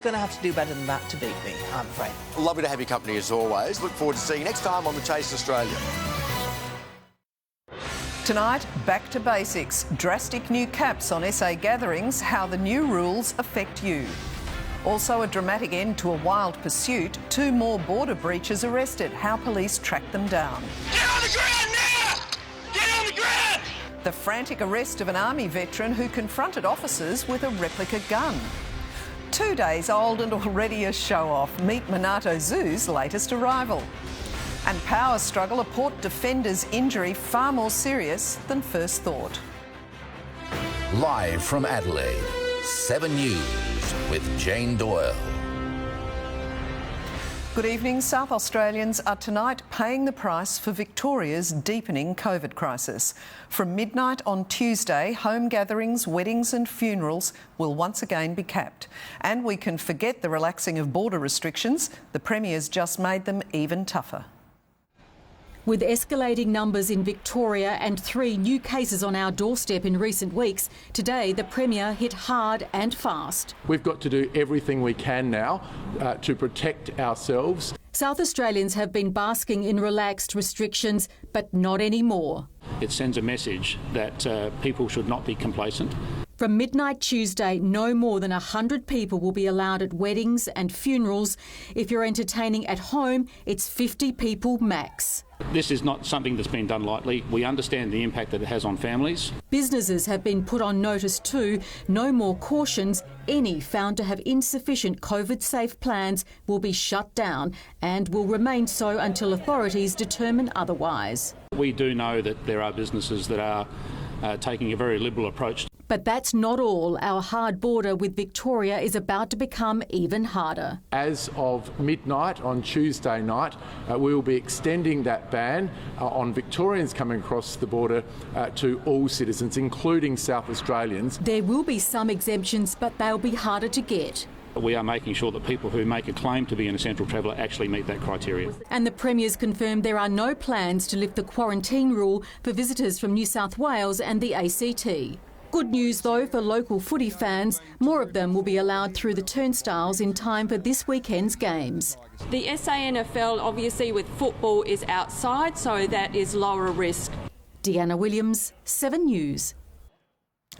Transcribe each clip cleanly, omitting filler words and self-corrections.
Going to have to do better than that to beat me, I'm afraid. Lovely to have your company as always. Look forward to seeing you next time on The Chase Australia. Tonight, back to basics. Drastic new caps on SA gatherings, how the new rules affect you. Also, a dramatic end to a wild pursuit. 2 more border breachers arrested, how police track them down. Get on the ground now! Get on the ground! The frantic arrest of an army veteran who confronted officers with a replica gun. 2 days old and already a show-off. Meet Minato Zoo's latest arrival. And power struggle, a Port defender's injury far more serious than first thought. Live from Adelaide, 7 News with Jane Doyle. Good evening. South Australians are tonight paying the price for Victoria's deepening COVID crisis. From midnight on Tuesday, home gatherings, weddings and funerals will once again be capped. And we can forget the relaxing of border restrictions. The Premier's just made them even tougher. With escalating numbers in Victoria and 3 new cases on our doorstep in recent weeks, today the Premier hit hard and fast. We've got to do everything we can now to protect ourselves. South Australians have been basking in relaxed restrictions, but not anymore. It sends a message that people should not be complacent. From midnight Tuesday, no more than 100 people will be allowed at weddings and funerals. If you're entertaining at home, it's 50 people max. This is not something that's been done lightly. We understand the impact that it has on families. Businesses have been put on notice too. No more cautions. Any found to have insufficient COVID-safe plans will be shut down and will remain so until authorities determine otherwise. We do know that there are businesses that are taking a very liberal approach. But that's not all. Our hard border with Victoria is about to become even harder. As of midnight on Tuesday night, we will be extending that ban on Victorians coming across the border to all citizens, including South Australians. There will be some exemptions, but they'll be harder to get. We are making sure that people who make a claim to be an essential traveller actually meet that criteria. And the Premier's confirmed there are no plans to lift the quarantine rule for visitors from New South Wales and the ACT. Good news, though, for local footy fans. More of them will be allowed through the turnstiles in time for this weekend's games. The SANFL, obviously, with football is outside, so that is lower risk. Deanna Williams, 7 News.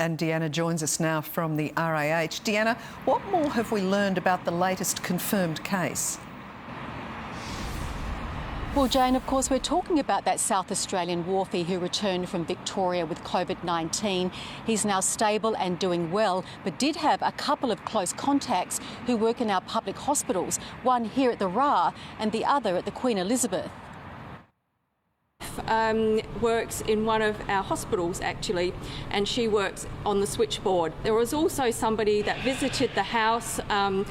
And Deanna joins us now from the RAH. Deanna, what more have we learned about the latest confirmed case? Well, Jane, of course, we're talking about that South Australian wharfie who returned from Victoria with COVID-19. He's now stable and doing well, but did have a couple of close contacts who work in our public hospitals, one here at the RA and the other at the Queen Elizabeth. Works in one of our hospitals, actually, and she works on the switchboard. There was also somebody that visited the house on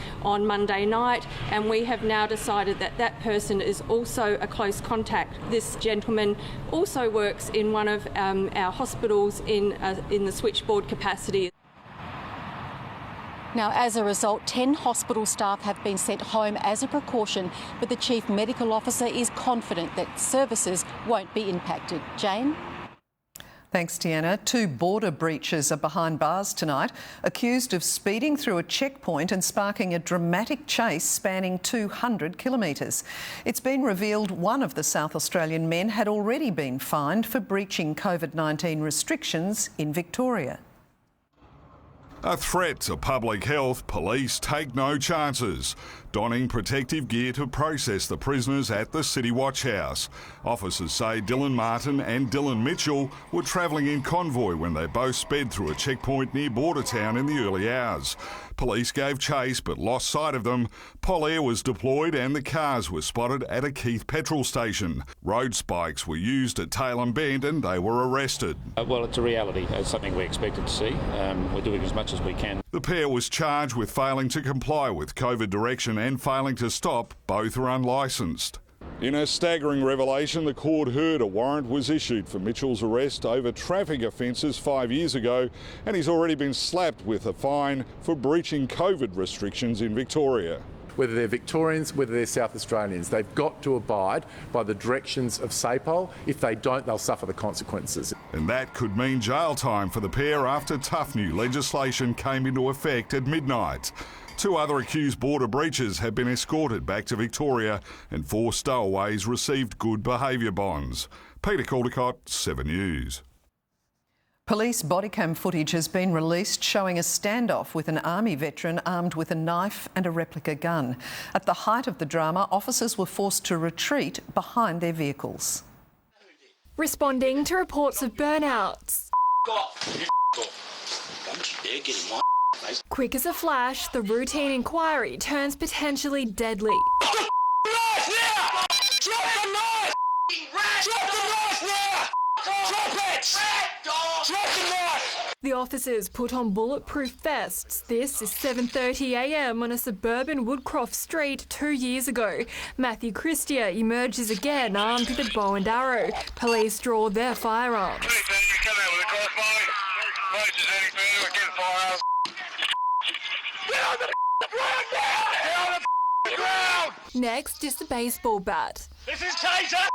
Monday night, and we have now decided that that person is also a close contact. This gentleman also works in one of our hospitals in the switchboard capacity. Now, as a result, 10 hospital staff have been sent home as a precaution, but the Chief Medical Officer is confident that services won't be impacted. Jane? Thanks, Deanna. 2 border breachers are behind bars tonight, accused of speeding through a checkpoint and sparking a dramatic chase spanning 200 kilometres. It's been revealed one of the South Australian men had already been fined for breaching COVID-19 restrictions in Victoria. A threat to public health, police take no chances, donning protective gear to process the prisoners at the City Watch House. Officers say Dylan Martin and Dylan Mitchell were travelling in convoy when they both sped through a checkpoint near Bordertown in the early hours. Police gave chase but lost sight of them. Polair was deployed and the cars were spotted at a Keith petrol station. Road spikes were used at Tailem Bend and they were arrested. Well, it's a reality. It's something we expected to see. We're doing as much as we can. The pair was charged with failing to comply with COVID direction and failing to stop. Both are unlicensed. In a staggering revelation, the court heard a warrant was issued for Mitchell's arrest over traffic offences 5 years ago, and he's already been slapped with a fine for breaching COVID restrictions in Victoria. Whether they're Victorians, whether they're South Australians, they've got to abide by the directions of SAPOL. If they don't, they'll suffer the consequences. And that could mean jail time for the pair after tough new legislation came into effect at midnight. 2 other accused border breachers have been escorted back to Victoria and 4 stowaways received good behaviour bonds. Peter Caldecott, 7 News. Police bodycam footage has been released showing a standoff with an army veteran armed with a knife and a replica gun. At the height of the drama, officers were forced to retreat behind their vehicles. Responding to reports of burnouts. Quick as a flash, the routine inquiry turns potentially deadly. The officers put on bulletproof vests. This is 7:30 a.m. on a suburban Woodcroft street 2 years ago. Matthew Christier emerges again armed with a bow and arrow. Police draw their firearms. Next is the baseball bat. This is taser!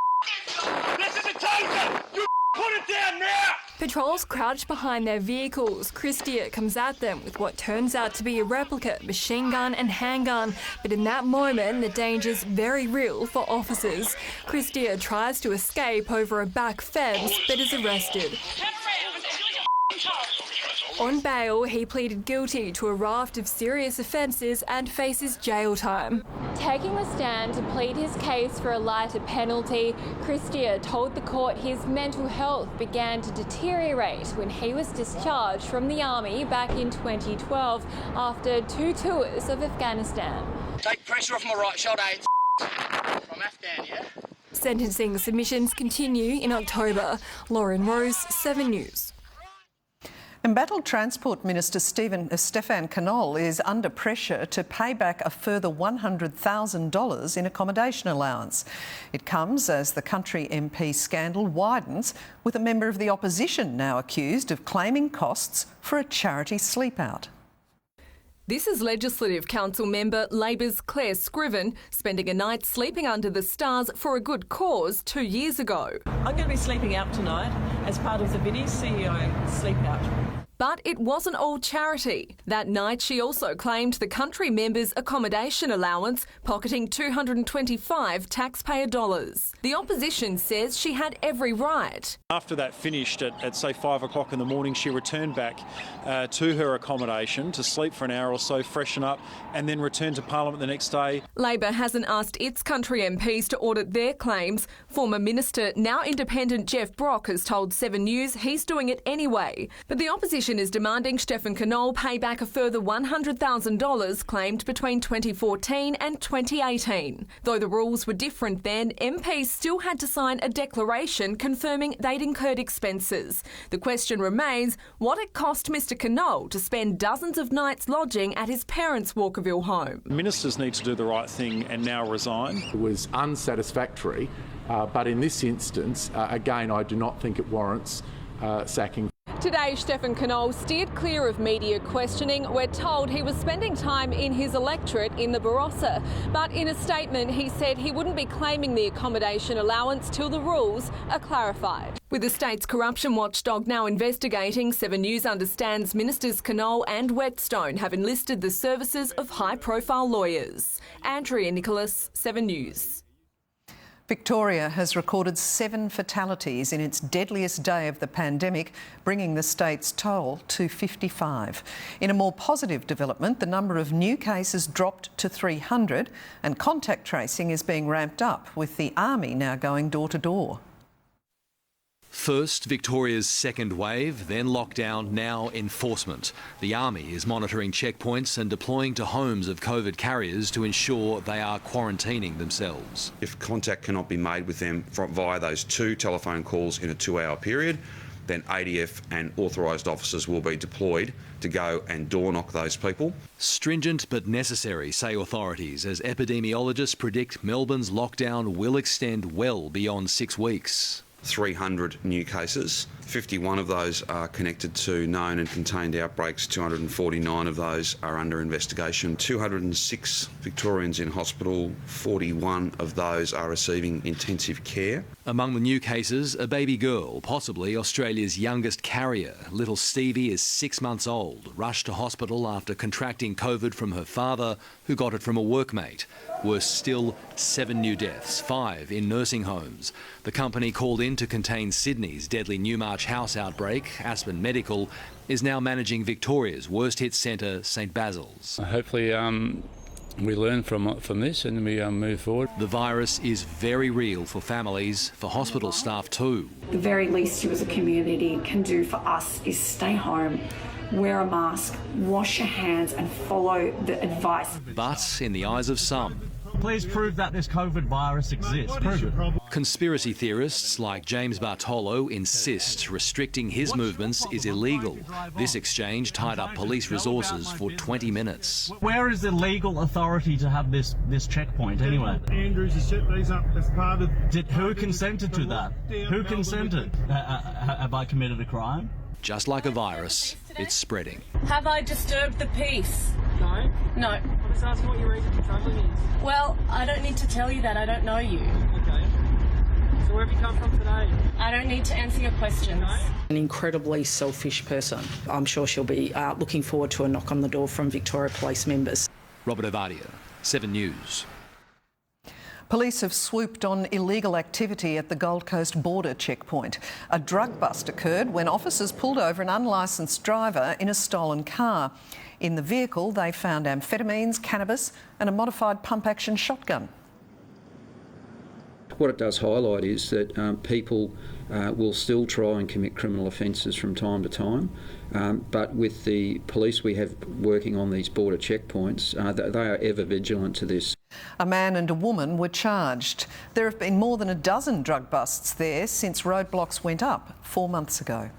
This is a taser! You put it down now! Patrols crouch behind their vehicles. Christier comes at them with what turns out to be a replica machine gun and handgun. But in that moment, the danger's very real for officers. Christier tries to escape over a back fence, but is arrested. On bail, he pleaded guilty to a raft of serious offences and faces jail time. Taking the stand to plead his case for a lighter penalty, Christier told the court his mental health began to deteriorate when he was discharged from the army back in 2012 after 2 tours of Afghanistan. Take pressure off my right shoulder. From Afghan, yeah? Sentencing submissions continue in October. Lauren Rose, 7 News. Embattled Transport Minister Stefan Cannol is under pressure to pay back a further $100,000 in accommodation allowance. It comes as the country MP scandal widens, with a member of the opposition now accused of claiming costs for a charity sleep-out. This is Legislative Council member Labor's Claire Scriven spending a night sleeping under the stars for a good cause 2 years ago. I'm going to be sleeping out tonight as part of the Biddy CEO sleep out. But it wasn't all charity. That night she also claimed the country member's accommodation allowance, pocketing $225 taxpayer dollars. The opposition says she had every right. After that finished at say 5 o'clock in the morning, she returned back to her accommodation to sleep for an hour or so, freshen up and then return to Parliament the next day. Labor hasn't asked its country MPs to audit their claims. Former Minister, now independent Jeff Brock has told 7 News he's doing it anyway. But the opposition is demanding Stefan Cannol pay back a further $100,000 claimed between 2014 and 2018. Though the rules were different then, MPs still had to sign a declaration confirming they'd incurred expenses. The question remains what it cost Mr Cannol to spend dozens of nights lodging at his parents' Walkerville home. Ministers need to do the right thing and now resign. It was unsatisfactory, but in this instance, again, I do not think it warrants sacking. Today, Stefan Cannol steered clear of media questioning. We're told he was spending time in his electorate in the Barossa. But in a statement, he said he wouldn't be claiming the accommodation allowance till the rules are clarified. With the state's corruption watchdog now investigating, 7 News understands Ministers Cannol and Whetstone have enlisted the services of high-profile lawyers. Andrea Nicholas, 7 News. Victoria has recorded 7 fatalities in its deadliest day of the pandemic, bringing the state's toll to 55. In a more positive development, the number of new cases dropped to 300 and contact tracing is being ramped up, with the Army now going door to door. First, Victoria's second wave, then lockdown, now enforcement. The Army is monitoring checkpoints and deploying to homes of COVID carriers to ensure they are quarantining themselves. If contact cannot be made with them via those 2 telephone calls in a 2-hour period, then ADF and authorised officers will be deployed to go and door knock those people. Stringent but necessary, say authorities, as epidemiologists predict Melbourne's lockdown will extend well beyond 6 weeks. 300 new cases 51 of those are connected to known and contained outbreaks. 249 of those are under investigation. 206 Victorians in hospital. 41 of those are receiving intensive care. Among the new cases, a baby girl, possibly Australia's youngest carrier. Little Stevie is 6 months old, rushed to hospital after contracting COVID from her father, who got it from a workmate. Worse still, 7 new deaths, 5 in nursing homes. The company called in to contain Sydney's deadly Newmarch house outbreak, Aspen Medical, is now managing Victoria's worst-hit centre, St Basil's. Hopefully we learn from this and we move forward. The virus is very real for families, for hospital staff too. The very least you as a community can do for us is stay home, wear a mask, wash your hands and follow the advice. But in the eyes of some, please prove that this COVID virus exists. Prove it. Conspiracy theorists like James Bartolo insist restricting his movements is illegal. This exchange tied up police resources for 20 minutes. Where is the legal authority to have this checkpoint anyway? Andrews has set these up as part of... Who consented to that? Who consented? Have I committed a crime? Just like a virus, it's spreading. Have I disturbed the peace? No. No. I'm just asking what your reason for travelling is. Well, I don't need to tell you that. I don't know you. Okay. So where have you come from today? I don't need to answer your questions. No? An incredibly selfish person. I'm sure she'll be looking forward to a knock on the door from Victoria Police members. Robert Ovadia, 7 News. Police have swooped on illegal activity at the Gold Coast border checkpoint. A drug bust occurred when officers pulled over an unlicensed driver in a stolen car. In the vehicle, they found amphetamines, cannabis and a modified pump-action shotgun. What it does highlight is that people will still try and commit criminal offences from time to time, but with the police we have working on these border checkpoints, they are ever vigilant to this. A man and a woman were charged. There have been more than a dozen drug busts there since roadblocks went up 4 months ago.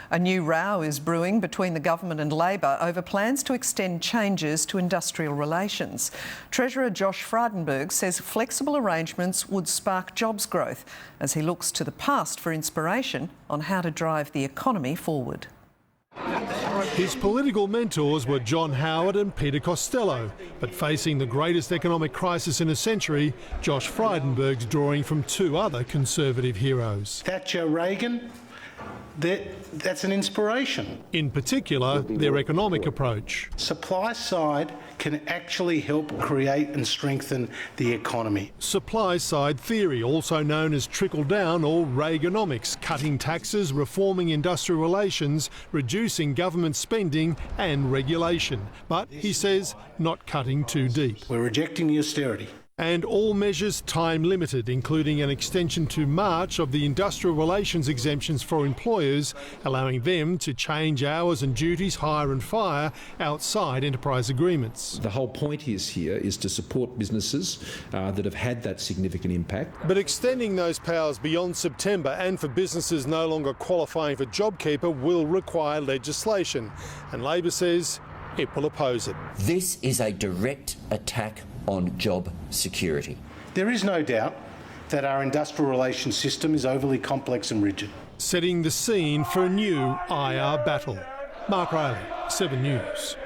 A new row is brewing between the government and Labor over plans to extend changes to industrial relations. Treasurer Josh Frydenberg says flexible arrangements would spark jobs growth as he looks to the past for inspiration on how to drive the economy forward. His political mentors were John Howard and Peter Costello, but facing the greatest economic crisis in a century, Josh Frydenberg's drawing from 2 other Conservative heroes. Thatcher, Reagan, that's an inspiration. In particular, their economic approach. Supply side can actually help create and strengthen the economy. Supply side theory, also known as trickle-down or Reaganomics, cutting taxes, reforming industrial relations, reducing government spending and regulation. But, he says, not cutting too deep. We're rejecting the austerity. And all measures time-limited, including an extension to March of the industrial relations exemptions for employers, allowing them to change hours and duties, hire and fire, outside enterprise agreements. The whole point here is to support businesses that have had that significant impact. But extending those powers beyond September and for businesses no longer qualifying for JobKeeper will require legislation. And Labor says it will oppose it. This is a direct attack on job security. There is no doubt that our industrial relations system is overly complex and rigid. Setting the scene for a new IR battle. Mark Riley, 7 News.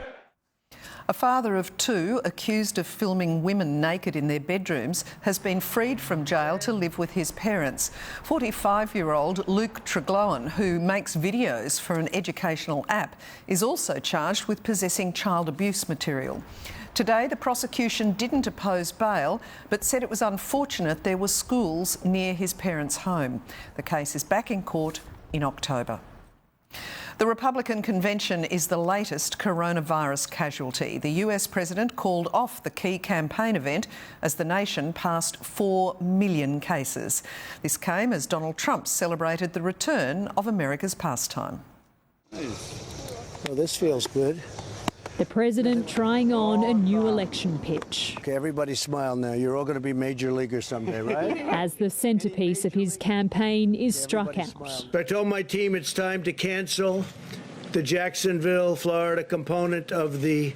A father of 2 accused of filming women naked in their bedrooms has been freed from jail to live with his parents. 45-year-old Luke Tregloan, who makes videos for an educational app, is also charged with possessing child abuse material. Today, the prosecution didn't oppose bail, but said it was unfortunate there were schools near his parents' home. The case is back in court in October. The Republican convention is the latest coronavirus casualty. The US president called off the key campaign event as the nation passed 4 million cases. This came as Donald Trump celebrated the return of America's pastime. Well, this feels good. The president trying on a new election pitch. Okay, everybody smile now. You're all going to be major leaguers someday, right? As the centrepiece of his campaign is struck out. I told my team it's time to cancel the Jacksonville, Florida component of the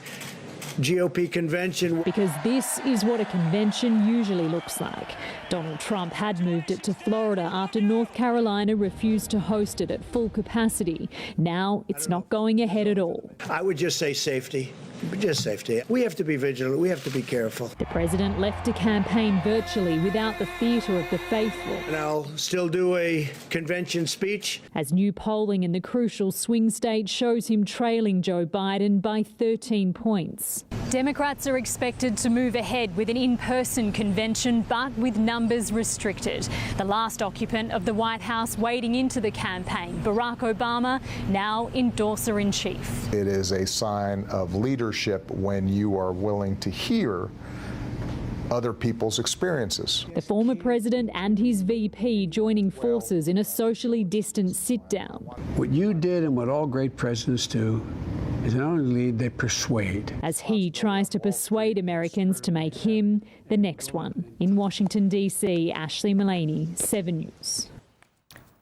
GOP convention. Because this is what a convention usually looks like. Donald Trump had moved it to Florida after North Carolina refused to host it at full capacity. Now it's not going ahead at all. I would just say safety. Just safety. We have to be vigilant. We have to be careful. The president left to campaign virtually without the theatre of the faithful. And I'll still do a convention speech. As new polling in the crucial swing state shows him trailing Joe Biden by 13 points. Democrats are expected to move ahead with an in-person convention, but with numbers restricted. The last occupant of the White House wading into the campaign, Barack Obama, now endorser-in-chief. It is a sign of leadership when you are willing to hear other people's experiences. The former president and his VP joining forces in a socially distant sit-down. What you did and what all great presidents do is not only lead, they persuade. As he tries to persuade Americans to make him the next one. In Washington, D.C., Ashley Mullaney, 7 News.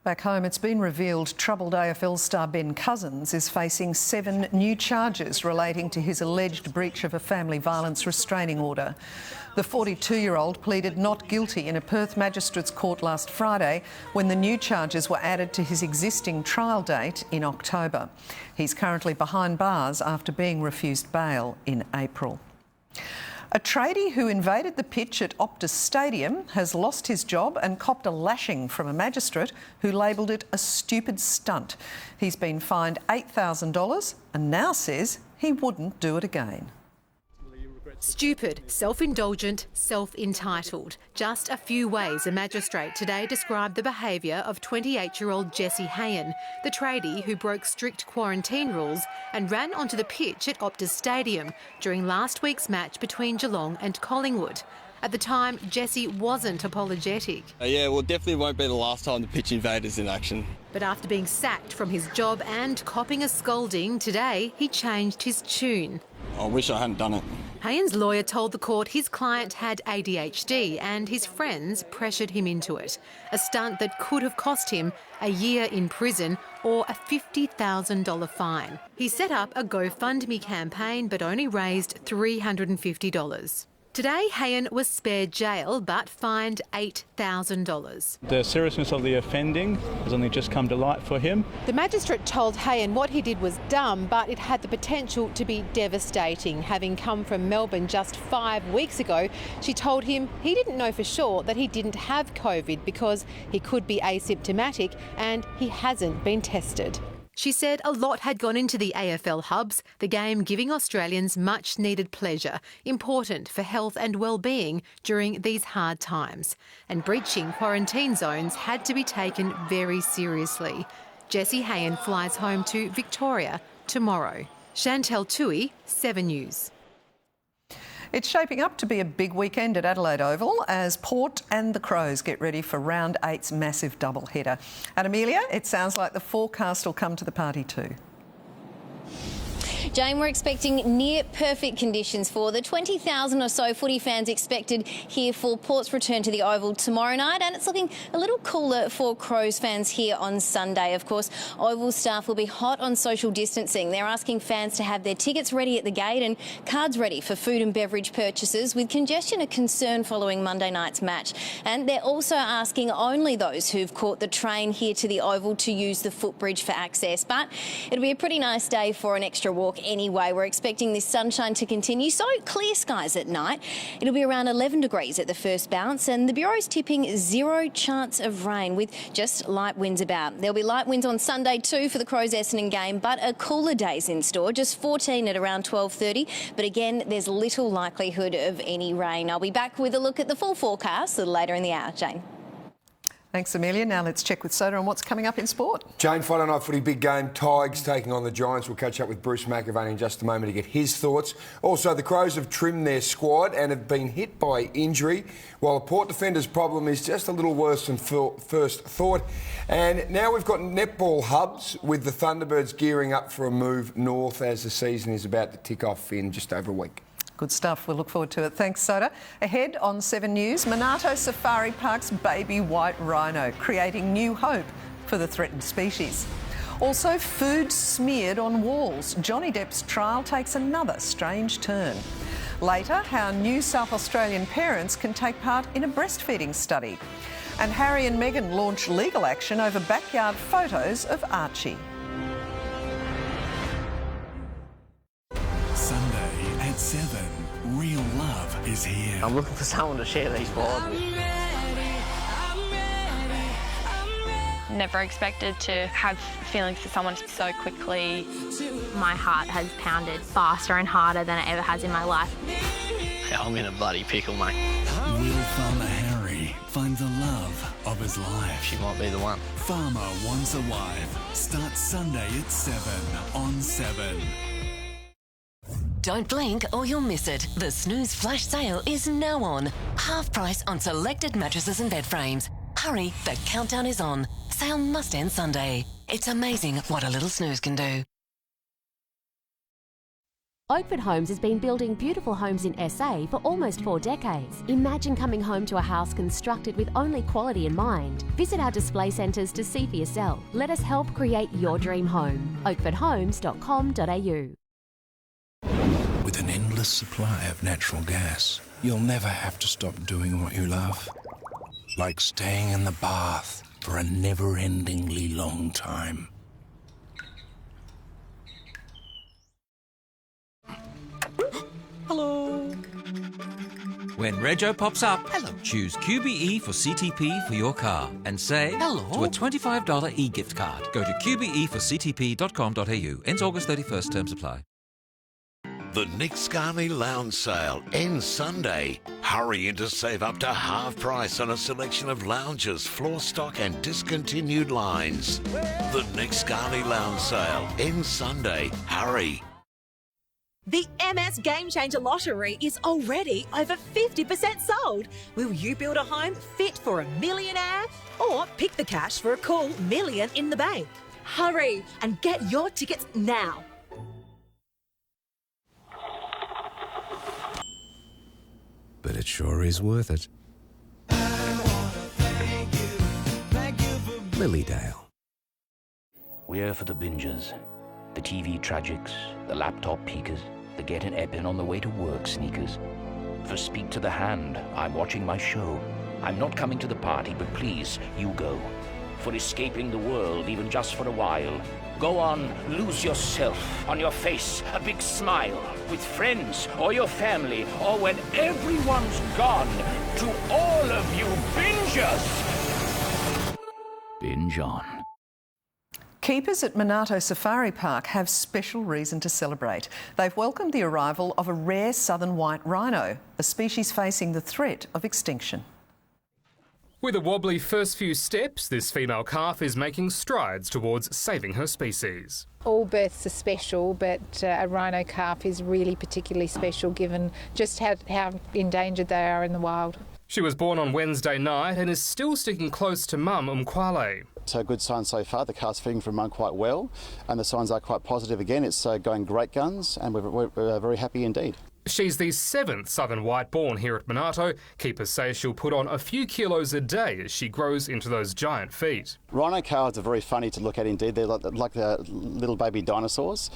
Back home, it's been revealed troubled AFL star Ben Cousins is facing 7 new charges relating to his alleged breach of a family violence restraining order. The 42-year-old pleaded not guilty in a Perth magistrate's court last Friday when the new charges were added to his existing trial date in October. He's currently behind bars after being refused bail in April. A tradie who invaded the pitch at Optus Stadium has lost his job and copped a lashing from a magistrate who labelled it a stupid stunt. He's been fined $8,000 and now says he wouldn't do it again. Stupid, self-indulgent, self-entitled. Just a few ways a magistrate today described the behaviour of 28-year-old Jesse Hayen, the tradie who broke strict quarantine rules and ran onto the pitch at Optus Stadium during last week's match between Geelong and Collingwood. At the time, Jesse wasn't apologetic. Yeah, well, definitely won't be the last time the pitch invaders in action. But after being sacked from his job and copping a scolding, today he changed his tune. I wish I hadn't done it. Hayen's lawyer told the court his client had ADHD and his friends pressured him into it. A stunt that could have cost him a year in prison or a $50,000 fine. He set up a GoFundMe campaign but only raised $350. Today, Hayen was spared jail but fined $8,000. The seriousness of the offending has only just come to light for him. The magistrate told Hayen what he did was dumb, but it had the potential to be devastating. Having come from Melbourne just 5 weeks ago, she told him he didn't know for sure that he didn't have COVID because he could be asymptomatic and he hasn't been tested. She said a lot had gone into the AFL hubs, the game giving Australians much needed pleasure, important for health and well-being during these hard times. And breaching quarantine zones had to be taken very seriously. Jesse Hayen flies home to Victoria tomorrow. Chantel Tui, 7 News. It's shaping up to be a big weekend at Adelaide Oval as Port and the Crows get ready for Round 8's massive double-header. And Amelia, it sounds like the forecast will come to the party too. Jane, we're expecting near perfect conditions for the 20,000 or so footy fans expected here for Port's return to the Oval tomorrow night, and it's looking a little cooler for Crows fans here on Sunday. Of course, Oval staff will be hot on social distancing. They're asking fans to have their tickets ready at the gate and cards ready for food and beverage purchases, with congestion a concern following Monday night's match. And they're also asking only those who've caught the train here to the Oval to use the footbridge for access. But it'll be a pretty nice day for an extra walk anyway. We're expecting this sunshine to continue, so clear skies at night. It'll be around 11 degrees at the first bounce, and the Bureau's tipping 0 chance of rain with just light winds about. There'll be light winds on Sunday too for the Crows-Essendon game, but a cooler day's in store, just 14 at around 12:30. But again, there's little likelihood of any rain. I'll be back with a look at the full forecast a little later in the hour. Jane. Thanks, Amelia. Now let's check with Soda on what's coming up in sport. Jane, Friday night footy, big game. Tigers taking on the Giants. We'll catch up with Bruce McAvaney in just a moment to get his thoughts. Also, the Crows have trimmed their squad and have been hit by injury, while the Port defenders' problem is just a little worse than first thought. And now we've got netball hubs with the Thunderbirds gearing up for a move north as the season is about to tick off in just over a week. Good stuff. We'll look forward to it. Thanks, Soda. Ahead on 7 News, Monarto Safari Park's baby white rhino, creating new hope for the threatened species. Also, food smeared on walls. Johnny Depp's trial takes another strange turn. Later, how new South Australian parents can take part in a breastfeeding study. And Harry and Meghan launch legal action over backyard photos of Archie. Sunday at 7, Real Love is here. I'm looking for someone to share these vibes with. Never expected to have feelings for someone so quickly. My heart has pounded faster and harder than it ever has in my life. I'm in a bloody pickle, mate. Will Farmer Harry find the love of his life? She might be the one. Farmer Wants a Wife starts Sunday at 7 on 7. Don't blink or you'll miss it. The Snooze Flash Sale is now on. Half price on selected mattresses and bed frames. Hurry, the countdown is on. Sale must end Sunday. It's amazing what a little snooze can do. Oakford Homes has been building beautiful homes in SA for almost 4 decades. Imagine coming home to a house constructed with only quality in mind. Visit our display centres to see for yourself. Let us help create your dream home. oakfordhomes.com.au. With an endless supply of natural gas, you'll never have to stop doing what you love. Like staying in the bath for a never-endingly long time. Hello. When Rego pops up, choose QBE for CTP for your car and say hello to a $25 e-gift card. Go to qbeforctp.com.au. Ends August 31st. Terms apply. The Nick Scarney Lounge Sale ends Sunday. Hurry in to save up to half price on a selection of lounges, floor stock and discontinued lines. The Nick Scarney Lounge Sale ends Sunday. Hurry. The MS Game Changer Lottery is already over 50% sold. Will you build a home fit for a millionaire? Or pick the cash for a cool $1 million in the bank? Hurry and get your tickets now. But it sure is worth it. Lilydale. We're for the bingers, the TV tragics, the laptop peekers, the get an ep in on the way to work sneakers. For Speak to the Hand, I'm watching my show. I'm not coming to the party, but please, you go. For escaping the world, even just for a while. Go on, lose yourself. On your face, a big smile. With friends or your family, or when everyone's gone. To all of you bingers! Binge on. Keepers at Monarto Safari Park have special reason to celebrate. They've welcomed the arrival of a rare southern white rhino, a species facing the threat of extinction. With a wobbly first few steps, this female calf is making strides towards saving her species. All births are special, but a rhino calf is really particularly special given just how endangered they are in the wild. She was born on Wednesday night and is still sticking close to mum, Umkwale. So good signs so far. The calf's feeding from mum quite well, and the signs are quite positive again. It's going great guns, and we're very happy indeed. She's the 7th southern white born here at Monarto. Keepers say she'll put on a few kilos a day as she grows into those giant feet. Rhino calves are very funny to look at indeed. They're like the little baby dinosaurs.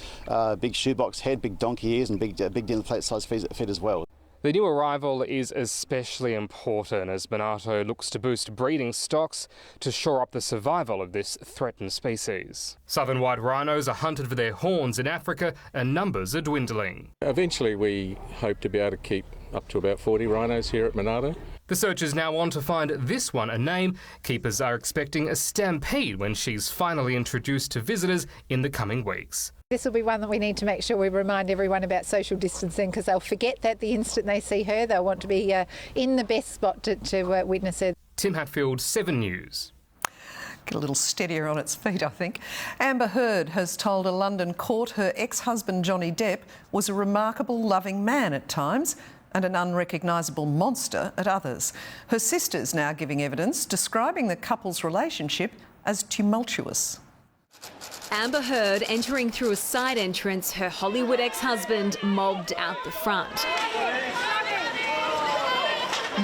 Big shoebox head, big donkey ears, and big dinner plate size feet as well. The new arrival is especially important as Monarto looks to boost breeding stocks to shore up the survival of this threatened species. Southern white rhinos are hunted for their horns in Africa and numbers are dwindling. Eventually we hope to be able to keep up to about 40 rhinos here at Monarto. The search is now on to find this one a name. Keepers are expecting a stampede when she's finally introduced to visitors in the coming weeks. This will be one that we need to make sure we remind everyone about social distancing because they'll forget that the instant they see her. They'll want to be in the best spot to witness her. Tim Hatfield, 7 News. Get a little steadier on its feet, I think. Amber Heard has told a London court her ex-husband Johnny Depp was a remarkable, loving man at times and an unrecognisable monster at others. Her sister's now giving evidence describing the couple's relationship as tumultuous. Amber Heard entering through a side entrance, her Hollywood ex-husband mobbed out the front.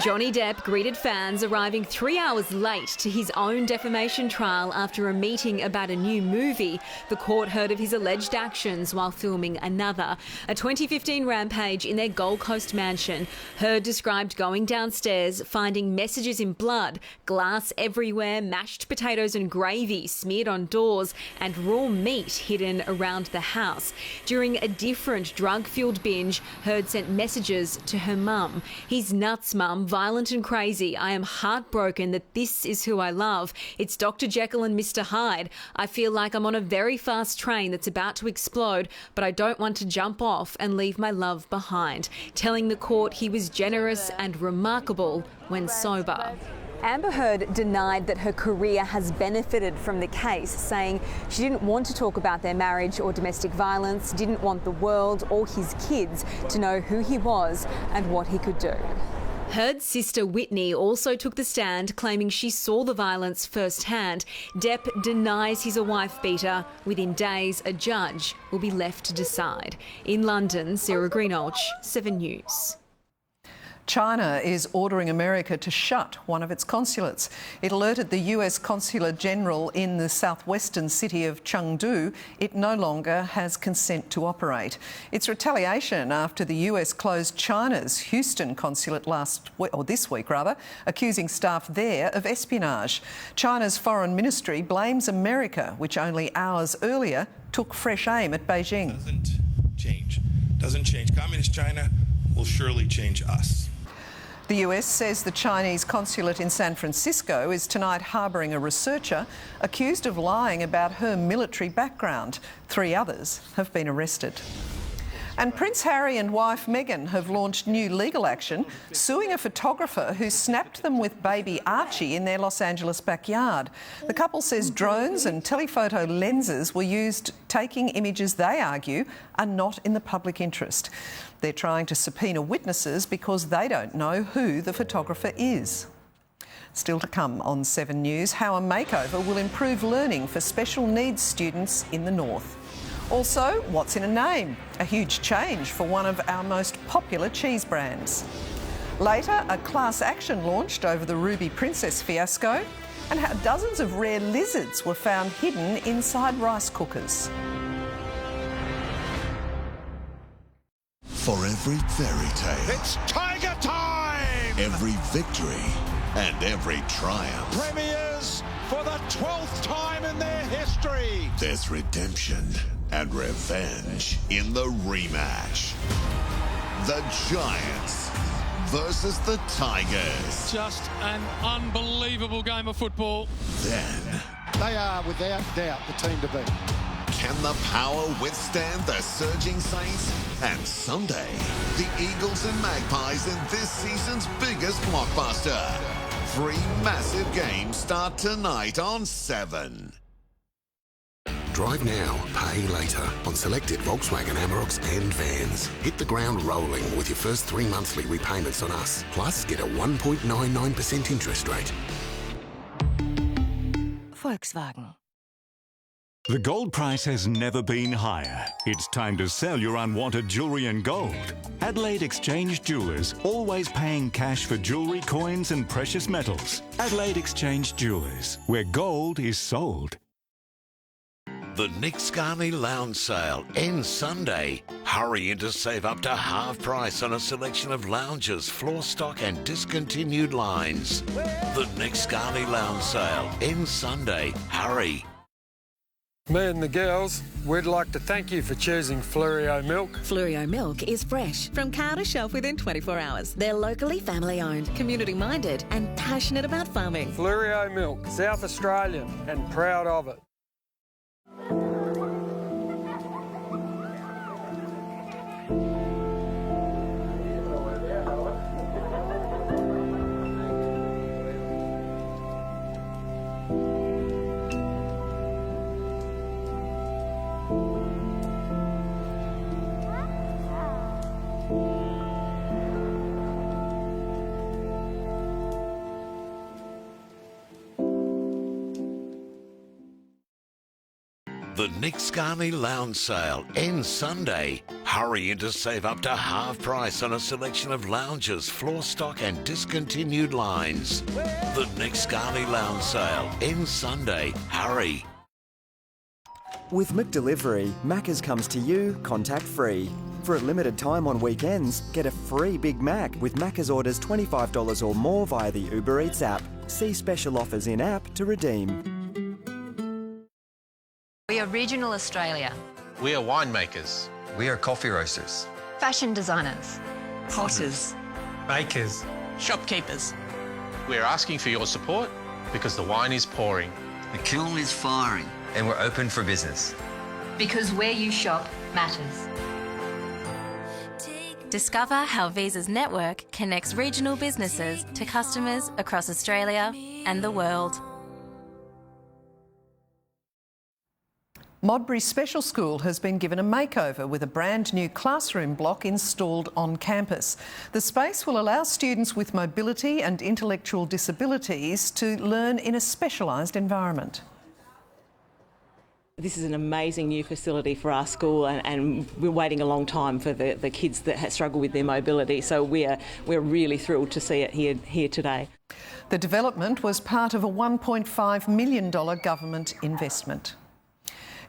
Johnny Depp greeted fans arriving 3 hours late to his own defamation trial after a meeting about a new movie. The court heard of his alleged actions while filming another. A 2015 rampage in their Gold Coast mansion. Heard described going downstairs, finding messages in blood, glass everywhere, mashed potatoes and gravy smeared on doors, and raw meat hidden around the house. During a different drug-fueled binge, Heard sent messages to her mum. He's nuts, mum. Violent and crazy. I am heartbroken that this is who I love. It's Dr. Jekyll and Mr. Hyde. I feel like I'm on a very fast train that's about to explode, but I don't want to jump off and leave my love behind. Telling the court he was generous and remarkable when sober. Amber Heard denied that her career has benefited from the case, saying she didn't want to talk about their marriage or domestic violence, didn't want the world or his kids to know who he was and what he could do. Heard's sister Whitney also took the stand, claiming she saw the violence firsthand. Depp denies he's a wife beater. Within days, a judge will be left to decide. In London, Sarah Greenhalgh, 7 News. China is ordering America to shut one of its consulates. It alerted the US Consulate General in the southwestern city of Chengdu it no longer has consent to operate. It's retaliation after the US closed China's Houston consulate this week, accusing staff there of espionage. China's foreign ministry blames America, which only hours earlier took fresh aim at Beijing. Doesn't change. Communist China will surely change us. The US says the Chinese consulate in San Francisco is tonight harbouring a researcher accused of lying about her military background. 3 others have been arrested. And Prince Harry and wife Meghan have launched new legal action, suing a photographer who snapped them with baby Archie in their Los Angeles backyard. The couple says drones and telephoto lenses were used taking images they argue are not in the public interest. They're trying to subpoena witnesses because they don't know who the photographer is. Still to come on 7 News, how a makeover will improve learning for special needs students in the north. Also, what's in a name? A huge change for one of our most popular cheese brands. Later, a class action launched over the Ruby Princess fiasco, and how dozens of rare lizards were found hidden inside rice cookers. For every fairy tale, it's tiger time! Every victory and every triumph, Premiers for the 12th time in their history. There's redemption and revenge in the rematch. The Giants versus the Tigers. Just an unbelievable game of football. Then they are without doubt the team to beat. Can the power withstand the surging Saints? And Sunday, the Eagles and Magpies in this season's biggest blockbuster. 3 massive games start tonight on 7. Drive now, pay later on selected Volkswagen Amaroks and vans. Hit the ground rolling with your first 3 monthly repayments on us. Plus, get a 1.99% interest rate. Volkswagen. The gold price has never been higher. It's time to sell your unwanted jewellery and gold. Adelaide Exchange Jewellers, always paying cash for jewellery, coins and precious metals. Adelaide Exchange Jewellers, where gold is sold. The Nick Scarney Lounge Sale ends Sunday. Hurry in to save up to half price on a selection of lounges, floor stock and discontinued lines. The Nick Scarney Lounge Sale ends Sunday. Hurry. Me and the girls, we'd like to thank you for choosing Fluorio Milk. Fluorio Milk is fresh, from cow to shelf within 24 hours. They're locally family-owned, community-minded and passionate about farming. Fluorio Milk, South Australian and proud of it. The Nick Scarney Lounge Sale ends Sunday. Hurry in to save up to half price on a selection of lounges, floor stock and discontinued lines. The Nick Scarney Lounge Sale ends Sunday. Hurry. With McDelivery, Macca's comes to you contact-free. For a limited time on weekends, get a free Big Mac with Macca's orders $25 or more via the Uber Eats app. See special offers in-app to redeem. We are Regional Australia. We are winemakers. We are coffee roasters. Fashion designers. Potters. Bakers. Shopkeepers. We are asking for your support because the wine is pouring. The kiln is firing. And we're open for business. Because where you shop matters. Discover how Visa's network connects regional businesses to customers across Australia and the world. Modbury Special School has been given a makeover with a brand new classroom block installed on campus. The space will allow students with mobility and intellectual disabilities to learn in a specialised environment. This is an amazing new facility for our school, and we're waiting a long time for the kids that struggle with their mobility, so we're really thrilled to see it here today. The development was part of a $1.5 million government investment.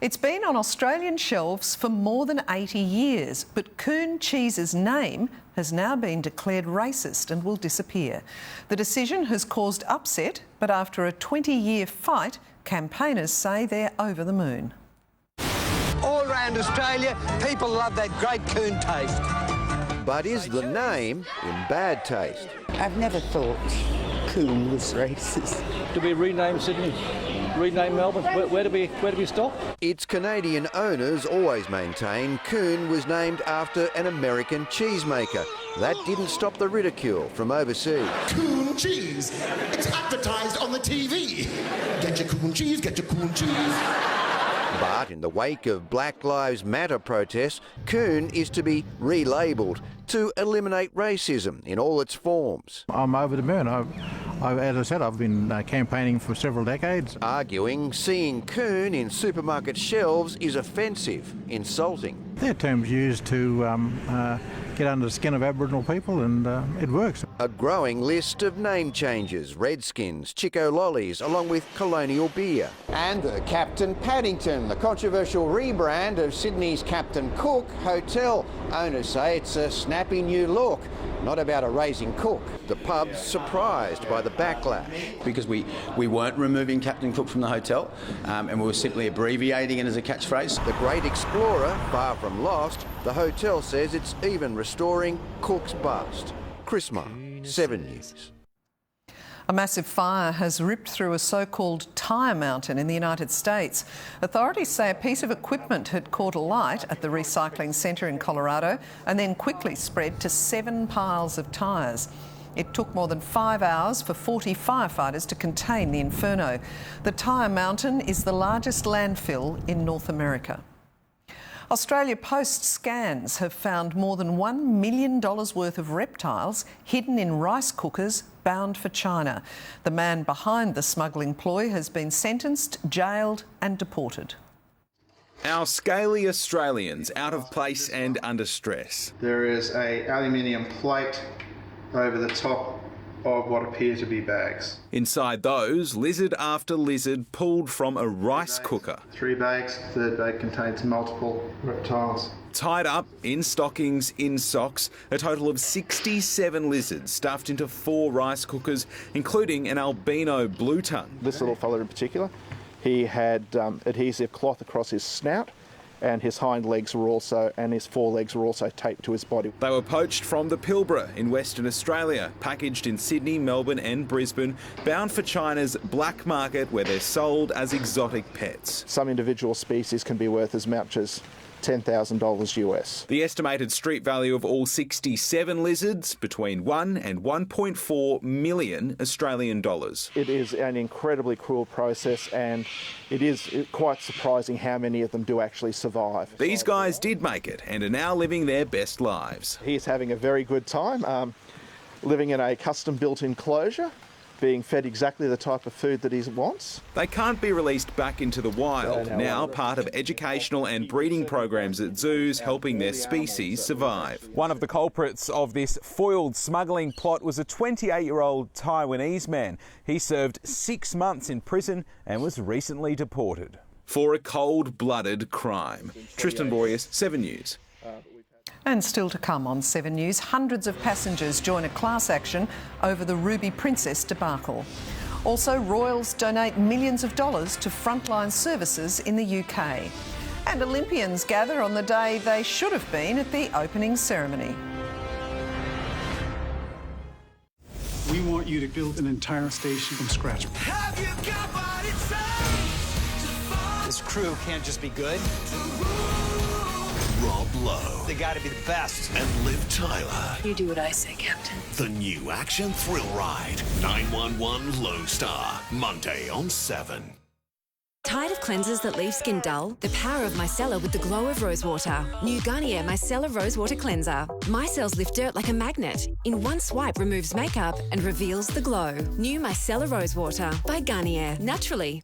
It's been on Australian shelves for more than 80 years, but Coon cheese's name has now been declared racist and will disappear. The decision has caused upset, but after a 20-year fight, campaigners say they're over the moon. All around Australia, people love that great Coon taste. But is the name in bad taste? I've never thought Coon was racist. Do we rename Sydney? Rename Melbourne? Where do we stop? Its Canadian owners always maintain Coon was named after an American cheesemaker. That didn't stop the ridicule from overseas. Coon cheese. It's advertised on the TV. Get your Coon cheese, get your Coon cheese. But in the wake of Black Lives Matter protests, Coon is to be relabelled to eliminate racism in all its forms. I'm over the moon. As I said, I've been campaigning for several decades. Arguing seeing Coon in supermarket shelves is offensive, insulting. They're terms used to get under the skin of Aboriginal people, and it works. A growing list of name changes, Redskins, Chico Lollies, along with colonial beer. And the Captain Paddington, the controversial rebrand of Sydney's Captain Cook Hotel. Owners say it's a snappy new look, not about a raising cook. The pub's surprised by the backlash. Because we weren't removing Captain Cook from the hotel, and we were simply abbreviating it as a catchphrase. The great explorer, far from lost, the hotel says it's even restoring Cook's bust. Chris Marr, 7 News. A massive fire has ripped through a so-called tyre mountain in the United States. Authorities say a piece of equipment had caught alight at the recycling centre in Colorado and then quickly spread to 7 piles of tyres. It took more than 5 hours for 40 firefighters to contain the inferno. The tyre mountain is the largest landfill in North America. Australia Post scans have found more than $1 million worth of reptiles hidden in rice cookers bound for China. The man behind the smuggling ploy has been sentenced, jailed and deported. Our scaly Australians out of place and under stress. There is an aluminium plate over the top of what appear to be bags. Inside those, lizard after lizard pulled from a rice cooker. 3 bags, third bag contains multiple reptiles. Tied up in stockings, in socks, a total of 67 lizards stuffed into 4 rice cookers, including an albino blue tongue. This little fella in particular, he had adhesive cloth across his snout, and his hind legs were also, and his forelegs were also taped to his body. They were poached from the Pilbara in Western Australia, packaged in Sydney, Melbourne and Brisbane, bound for China's black market where they're sold as exotic pets. Some individual species can be worth as much as $10,000 US. The estimated street value of all 67 lizards between 1 and 1.4 million Australian dollars. It is an incredibly cruel process, and it is quite surprising how many of them do actually survive. These guys did make it and are now living their best lives. He's having a very good time, living in a custom-built enclosure being fed exactly the type of food that he wants. They can't be released back into the wild, now part of educational and breeding programs at zoos helping their species survive. One of the culprits of this foiled smuggling plot was a 28-year-old Taiwanese man. He served 6 months in prison and was recently deported for a cold-blooded crime. Tristan Boyes, 7 News. And still to come on 7 News, hundreds of passengers join a class action over the Ruby Princess debacle. Also, royals donate millions of dollars to frontline services in the UK. And Olympians gather on the day they should have been at the opening ceremony. We want you to build an entire station from scratch. This crew can't just be good. Rob Lowe. They gotta be the best. And Liv Tyler. You do what I say, Captain. The new action thrill ride, 911 Lone Star, Monday on 7. Tired of cleansers that leave skin dull? The power of micellar with the glow of rosewater. New Garnier Micellar Rosewater Cleanser. Micelles lift dirt like a magnet. In one swipe removes makeup and reveals the glow. New Micellar Rosewater by Garnier. Naturally.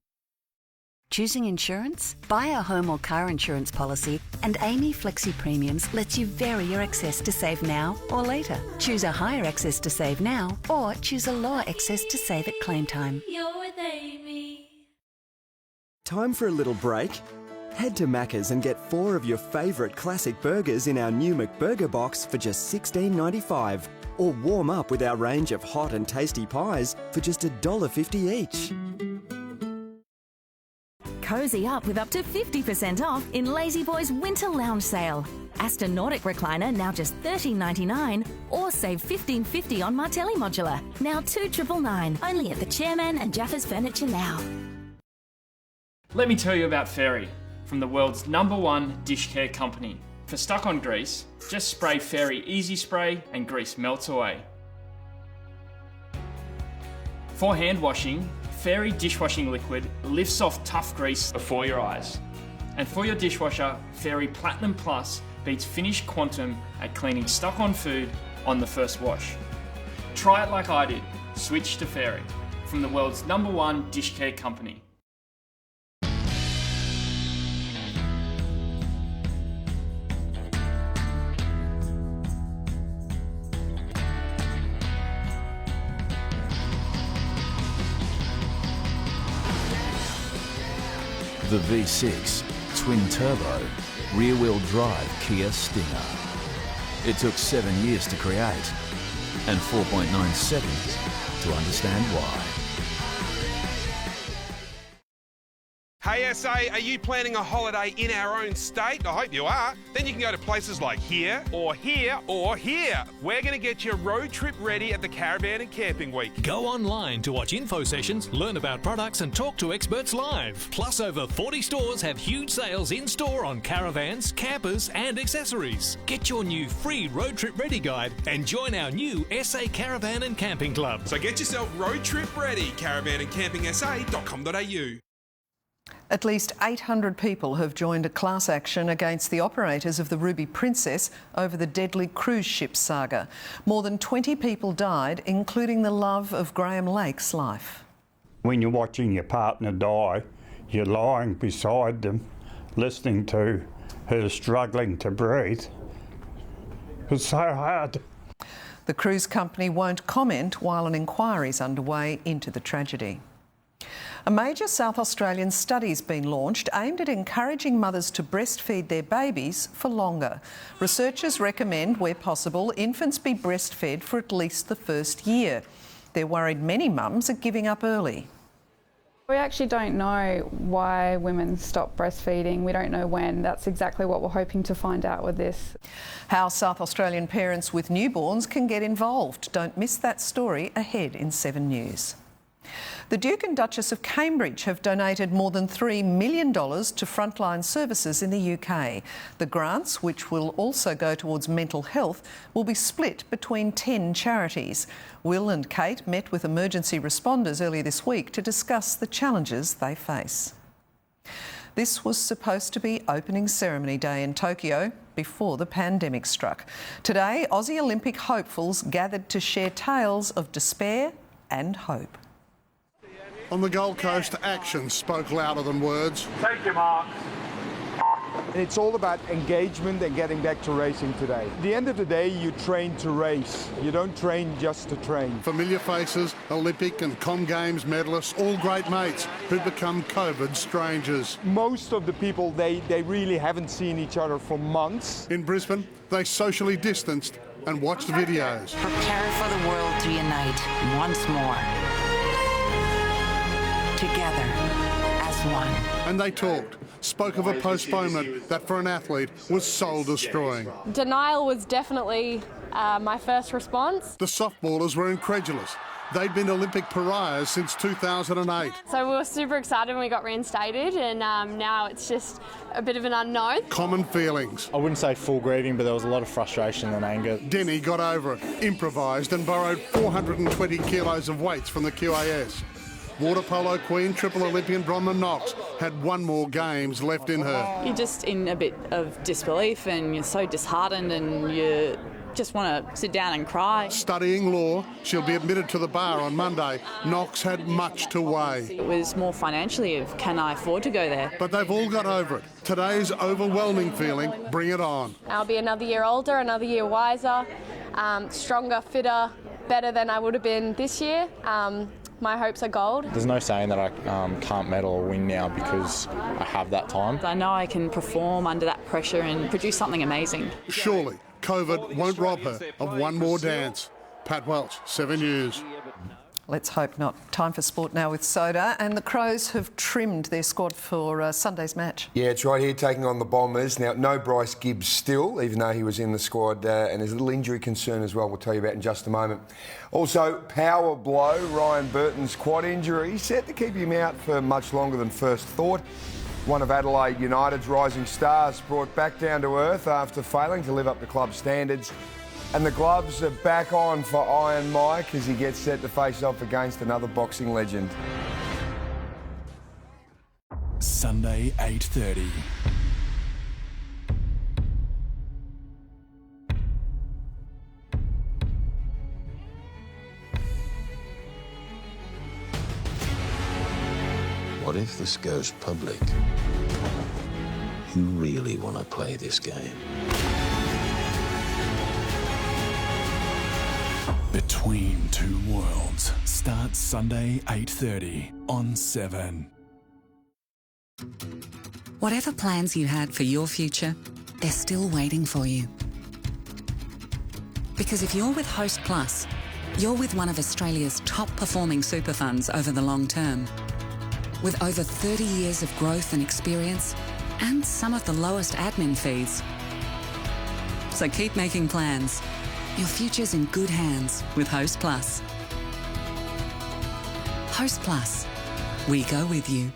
Choosing insurance? Buy a home or car insurance policy and Amy Flexi Premiums lets you vary your excess to save now or later. Choose a higher excess to save now or choose a lower excess to save at claim time. You're with Amy. Time for a little break? Head to Macca's and get 4 of your favourite classic burgers in our new McBurger box for just $16.95. Or warm up with our range of hot and tasty pies for just $1.50 each. Cozy up with up to 50% off in Lazy Boy's Winter Lounge Sale. Aston Nordic recliner now just $13.99 or save $15.50 on Martelli Modular. Now $2,999 only at the Chairman and Jaffers Furniture now. Let me tell you about Fairy, from the world's #1 dish care company. For stuck on grease, just spray Fairy Easy Spray and grease melts away. For hand washing, Fairy dishwashing liquid lifts off tough grease before your eyes. And for your dishwasher, Fairy Platinum Plus beats Finish Quantum at cleaning stuck on food on the first wash. Try it like I did. Switch to Fairy, from the world's #1 dish care company. The V6 twin-turbo rear-wheel drive Kia Stinger. It took 7 years to create and 4.9 seconds to understand why. Hey SA, are you planning a holiday in our own state? I hope you are. Then you can go to places like here, or here, or here. We're going to get your road trip ready at the Caravan and Camping Week. Go online to watch info sessions, learn about products and talk to experts live. Plus over 40 stores have huge sales in-store on caravans, campers and accessories. Get your new free road trip ready guide and join our new SA Caravan and Camping Club. So get yourself road trip ready, caravanandcampingsa.com.au. At least 800 people have joined a class action against the operators of the Ruby Princess over the deadly cruise ship saga. More than 20 people died, including the love of Graham Lake's life. When you're watching your partner die, you're lying beside them, listening to her struggling to breathe. It's so hard. The cruise company won't comment while an inquiry is underway into the tragedy. A major South Australian study's been launched aimed at encouraging mothers to breastfeed their babies for longer. Researchers recommend, where possible, infants be breastfed for at least the first year. They're worried many mums are giving up early. We actually don't know why women stop breastfeeding. We don't know when. That's exactly what we're hoping to find out with this. How South Australian parents with newborns can get involved. Don't miss that story ahead in 7 News. The Duke and Duchess of Cambridge have donated more than $3 million to frontline services in the UK. The grants, which will also go towards mental health, will be split between 10 charities. Will and Kate met with emergency responders earlier this week to discuss the challenges they face. This was supposed to be opening ceremony day in Tokyo before the pandemic struck. Today, Aussie Olympic hopefuls gathered to share tales of despair and hope. On the Gold Coast, actions spoke louder than words. Thank you, Mark. It's all about engagement and getting back to racing today. At the end of the day, you train to race. You don't train just to train. Familiar faces, Olympic and Com Games medalists, all great mates who'd become COVID strangers. Most of the people, they really haven't seen each other for months. In Brisbane, they socially distanced and watched videos. Prepare for the world to unite once more. Together as one. And they talked, spoke of a postponement that for an athlete was soul-destroying. Denial was definitely my first response. The softballers were incredulous. They'd been Olympic pariahs since 2008. So we were super excited when we got reinstated, and now it's just a bit of an unknown. Common feelings. I wouldn't say full grieving, but there was a lot of frustration and anger. Denny got over it, improvised and borrowed 420 kilos of weights from the QAS. Water polo queen, triple Olympian Bronwyn Knox had one more games left in her. You're just in a bit of disbelief and you're so disheartened and you just want to sit down and cry. Studying law, she'll be admitted to the bar on Monday. Knox had much to weigh. It was more financially of can I afford to go there? But they've all got over it. Today's overwhelming feeling, bring it on. I'll be another year older, another year wiser, stronger, fitter, better than I would have been this year. My hopes are gold. There's no saying that I can't medal or win now because I have that time. I know I can perform under that pressure and produce something amazing. Surely, COVID won't rob her of one more dance. Pat Welch, 7 News. Let's hope not. Time for sport now with Soda, and the Crows have trimmed their squad for Sunday's match. Yeah, it's right here, taking on the Bombers. Now, no Bryce Gibbs still, even though he was in the squad, and there's a little injury concern as well, we'll tell you about in just a moment. Also, power blow, Ryan Burton's quad injury, set to keep him out for much longer than first thought. One of Adelaide United's rising stars brought back down to earth after failing to live up to club standards. And the gloves are back on for Iron Mike as he gets set to face off against another boxing legend. Sunday, 8:30. What if this goes public? You really want to play this game? Between Two Worlds starts Sunday 8:30 on 7. Whatever plans you had for your future, they're still waiting for you. Because if you're with Host Plus, you're with one of Australia's top performing super funds over the long term. With over 30 years of growth and experience and some of the lowest admin fees. So keep making plans. Your future's in good hands with Host Plus. Host Plus. We go with you.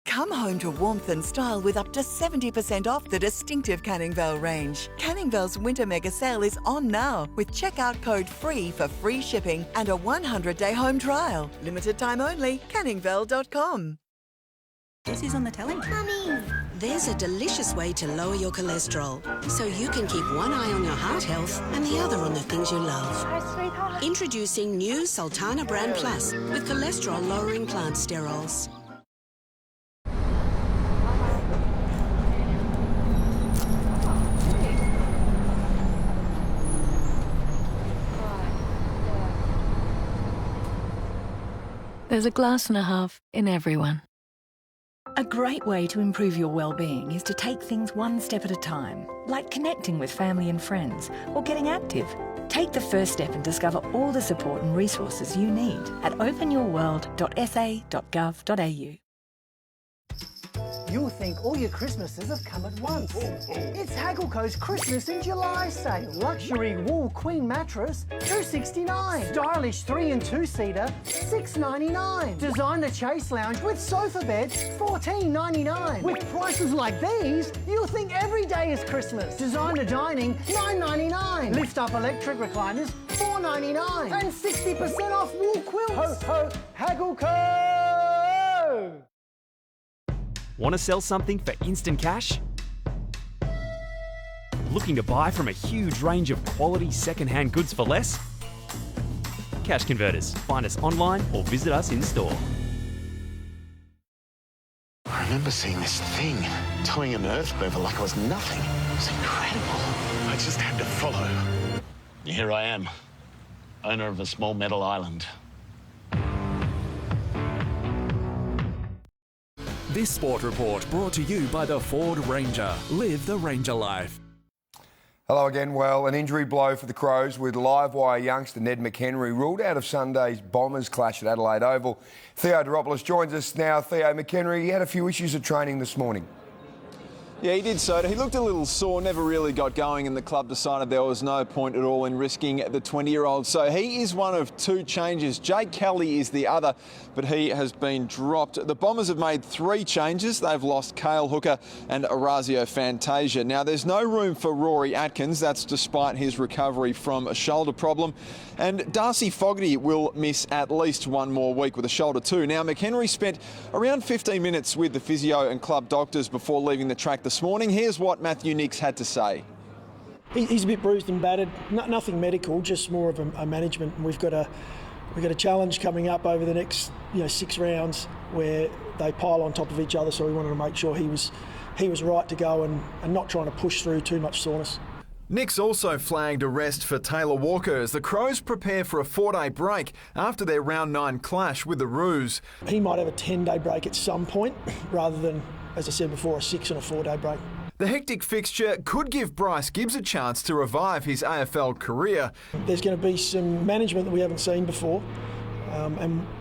Come home to warmth and style with up to 70% off the distinctive Canning Vale range. Canning Vale's Winter Mega Sale is on now with checkout code FREE for free shipping and a 100-day home trial. Limited time only. CanningVale.com. This is on the telly. Mummy! There's a delicious way to lower your cholesterol, so you can keep one eye on your heart health and the other on the things you love. Hi, sweetheart. Introducing new Sultana Brand Plus with cholesterol-lowering plant sterols. There's a glass and a half in everyone. A great way to improve your well-being is to take things one step at a time, like connecting with family and friends or getting active. Take the first step and discover all the support and resources you need at openyourworld.sa.gov.au. You'll think all your Christmases have come at once. It's Haggleco's Christmas in July sale. Luxury wool queen mattress, $269. Stylish 3 and 2-seater, $699. Designer chase lounge with sofa bed, $14.99. With prices like these, you'll think every day is Christmas. Designer dining, $9.99. Lift up electric recliners, $4.99. And 60% off wool quilts. Ho, ho, Haggleco! Want to sell something for instant cash? Looking to buy from a huge range of quality second-hand goods for less? cash converters. Find us online or visit us in store. I remember seeing this thing towing an earth mover like it was nothing. It was incredible. I just had to follow. Here I am, owner of a small metal island. This Sport Report brought to you by the Ford Ranger. Live the Ranger life. Hello again. Well, an injury blow for the Crows with live wire youngster Ned McHenry ruled out of Sunday's Bombers clash at Adelaide Oval. Theo Doropoulos joins us now. Theo, McHenry, he had a few issues at training this morning. Yeah, he did so. He looked a little sore, never really got going, and the club decided there was no point at all in risking the 20-year-old. So he is one of two changes. Jake Kelly is the other, but he has been dropped. The Bombers have made 3 changes. They've lost Cale Hooker and Orazio Fantasia. Now, there's no room for Rory Atkins. That's despite his recovery from a shoulder problem. And Darcy Fogarty will miss at least one more week with a shoulder too. Now, McHenry spent around 15 minutes with the physio and club doctors before leaving the track this morning. Here's what Matthew Nicks had to say. He's a bit bruised and battered. Nothing medical, just more of a management. And we've got a challenge coming up over the next 6 rounds where they pile on top of each other. So we wanted to make sure he was right to go and not trying to push through too much soreness. Nicks also flagged a rest for Taylor Walker as the Crows prepare for a 4-day break after their round 9 clash with the Roos. He might have a 10-day break at some point rather than, as I said before, a 6 and a 4-day break. The hectic fixture could give Bryce Gibbs a chance to revive his AFL career. There's going to be some management that we haven't seen before.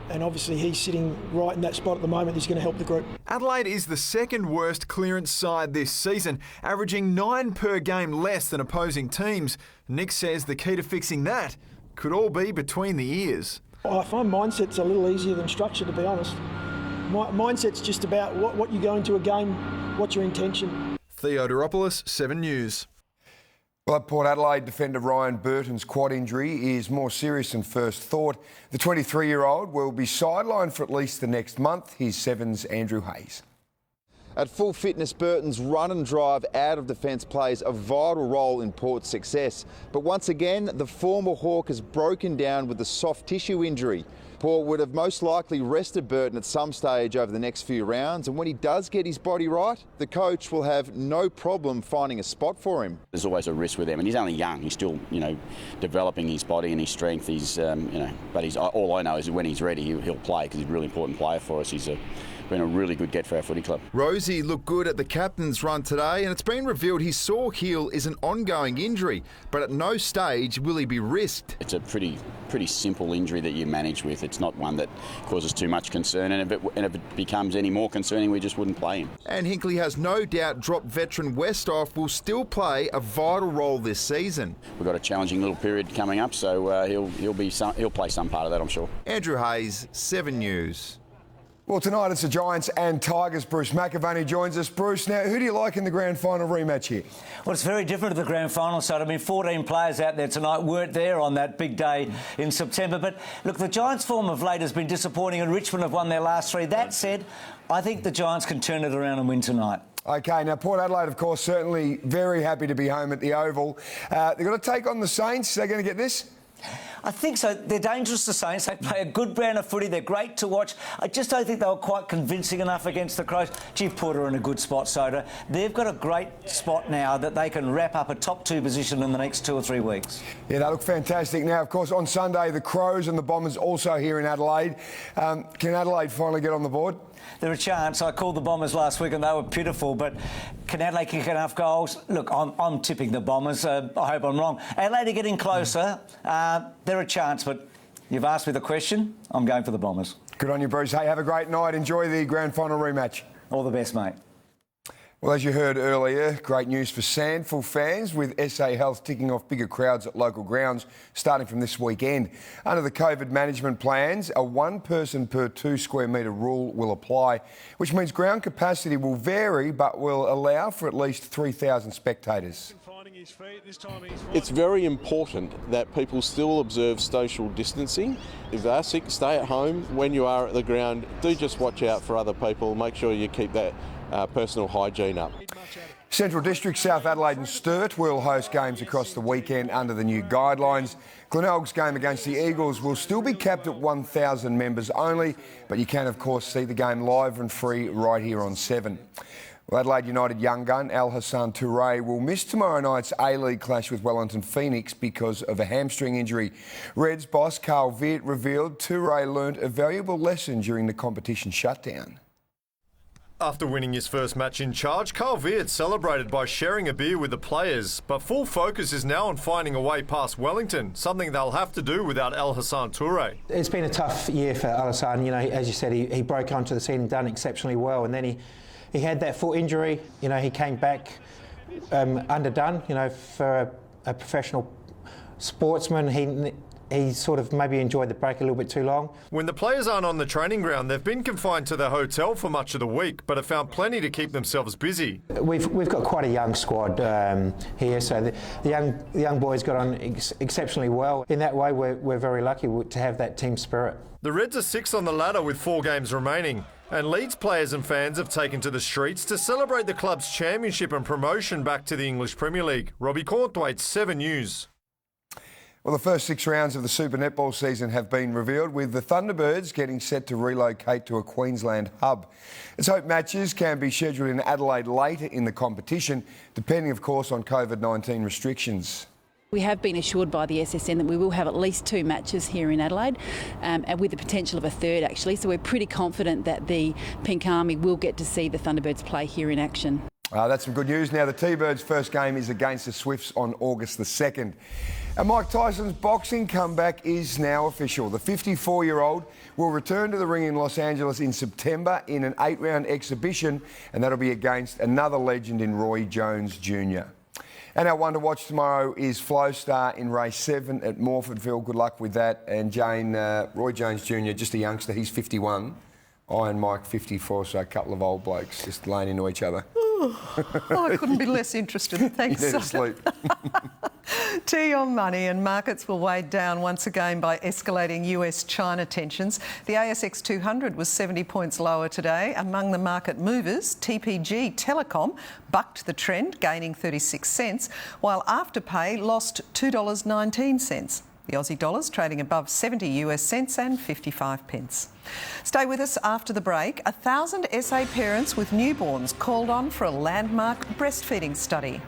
And obviously he's sitting right in that spot at the moment. He's going to help the group. Adelaide is the second worst clearance side this season, averaging 9 per game less than opposing teams. Nick says the key to fixing that could all be between the ears. I find mindset's a little easier than structure, to be honest. Mindset's just about what you go into a game, what's your intention. Theo Doropoulos, 7 News. Well, Port Adelaide defender Ryan Burton's quad injury is more serious than first thought. The 23-year-old will be sidelined for at least the next month. Here's Seven's Andrew Hayes. At full fitness, Burton's run and drive out of defence plays a vital role in Port's success. But once again, the former Hawk has broken down with a soft tissue injury. Port would have most likely rested Burton at some stage over the next few rounds, and when he does get his body right, the coach will have no problem finding a spot for him. There's always a risk with him, and he's only young. He's still, developing his body and his strength. He's, but all I know is that when he's ready, he'll play because he's a really important player for us. He's been a really good get for our footy club. Rosie looked good at the captain's run today, and it's been revealed his sore heel is an ongoing injury, but at no stage will he be risked. It's a pretty simple injury that you manage with. It's not one that causes too much concern, and if it becomes any more concerning, we just wouldn't play him. And Hinkley has no doubt dropped veteran Westhoff will still play a vital role this season. We've got a challenging little period coming up, so he'll play some part of that, I'm sure. Andrew Hayes, 7 News. Well, tonight it's the Giants and Tigers. Bruce McAvaney joins us. Bruce, now, who do you like in the grand final rematch here? Well, it's very different to the grand final side. 14 players out there tonight weren't there on that big day in September. But, look, the Giants' form of late has been disappointing, and Richmond have won their last 3. That said, I think the Giants can turn it around and win tonight. OK, now Port Adelaide, of course, certainly very happy to be home at the Oval. They've got to take on the Saints. They're going to get this? I think so. They're dangerous, the Saints. They play a good brand of footy. They're great to watch. I just don't think they were quite convincing enough against the Crows. Port are in a good spot, Soda. They've got a great spot now that they can wrap up a top 2 position in the next 2 or 3 weeks. Yeah, they look fantastic. Now, of course, on Sunday, the Crows and the Bombers also here in Adelaide. Can Adelaide finally get on the board? They're a chance. I called the Bombers last week and they were pitiful, but can Adelaide kick enough goals? Look, I'm tipping the Bombers. I hope I'm wrong. Adelaide are getting closer. They're a chance, but you've asked me the question. I'm going for the Bombers. Good on you, Bruce. Hey, have a great night. Enjoy the grand final rematch. All the best, mate. Well, as you heard earlier, great news for Sandful fans, with SA Health ticking off bigger crowds at local grounds starting from this weekend. Under the COVID management plans, a 1 person per 2 square metre rule will apply, which means ground capacity will vary but will allow for at least 3,000 spectators. It's very important that people still observe social distancing. If they are sick, stay at home. When you are at the ground, do just watch out for other people. Make sure you keep that personal hygiene up. Central District, South Adelaide and Sturt will host games across the weekend under the new guidelines. Glenelg's game against the Eagles will still be capped at 1,000 members only, but you can, of course, see the game live and free right here on 7. Well, Adelaide United young gun Al Hassan Toure will miss tomorrow night's A-League clash with Wellington Phoenix because of a hamstring injury. Reds boss Carl Viet revealed Toure learnt a valuable lesson during the competition shutdown. After winning his first match in charge, Carl Viet celebrated by sharing a beer with the players. But full focus is now on finding a way past Wellington, something they'll have to do without Al Hassan Toure. It's been a tough year for Al Hassan. You know, as you said, he broke onto the scene and done exceptionally well. And then he had that foot injury. You know, he came back underdone. You know, for a professional sportsman, he sort of maybe enjoyed the break a little bit too long. When the players aren't on the training ground, they've been confined to their hotel for much of the week, but have found plenty to keep themselves busy. We've got quite a young squad here, so the young boys got on exceptionally well. In that way, we're very lucky to have that team spirit. The Reds are 6th on the ladder with 4 games remaining, and Leeds players and fans have taken to the streets to celebrate the club's championship and promotion back to the English Premier League. Robbie Cornthwaite, 7 News. Well, the first 6 rounds of the Super Netball season have been revealed, with the Thunderbirds getting set to relocate to a Queensland hub. Let's hope matches can be scheduled in Adelaide later in the competition, depending, of course, on COVID-19 restrictions. We have been assured by the SSN that we will have at least 2 matches here in Adelaide, and with the potential of a third, actually. So we're pretty confident that the Pink Army will get to see the Thunderbirds play here in action. That's some good news. Now, the T-Birds' first game is against the Swifts on August the 2nd. And Mike Tyson's boxing comeback is now official. The 54-year-old will return to the ring in Los Angeles in September in an 8-round exhibition, and that'll be against another legend in Roy Jones Jr. And our one to watch tomorrow is Flow Star in race 7 at Morfordville. Good luck with that. And Jane, Roy Jones Jr., just a youngster, he's 51. I and Mike 54, so a couple of old blokes just laying into each other. I couldn't be less interested. Thanks. You need to sleep. Tea on money, and markets were weighed down once again by escalating US-China tensions. The ASX 200 was 70 points lower today. Among the market movers, TPG Telecom bucked the trend, gaining 36 cents, while Afterpay lost $2.19. The Aussie dollar's trading above 70 US cents and 55 pence. Stay with us after the break. 1,000 SA parents with newborns called on for a landmark breastfeeding study.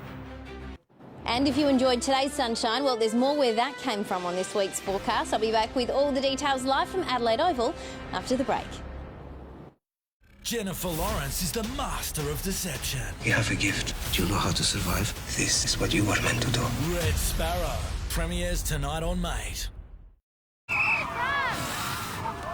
And if you enjoyed today's sunshine, well, there's more where that came from on this week's forecast. I'll be back with all the details live from Adelaide Oval after the break. Jennifer Lawrence is the master of deception. You have a gift. Do you know how to survive? This is what you were meant to do. Red Sparrow premieres tonight on Mate.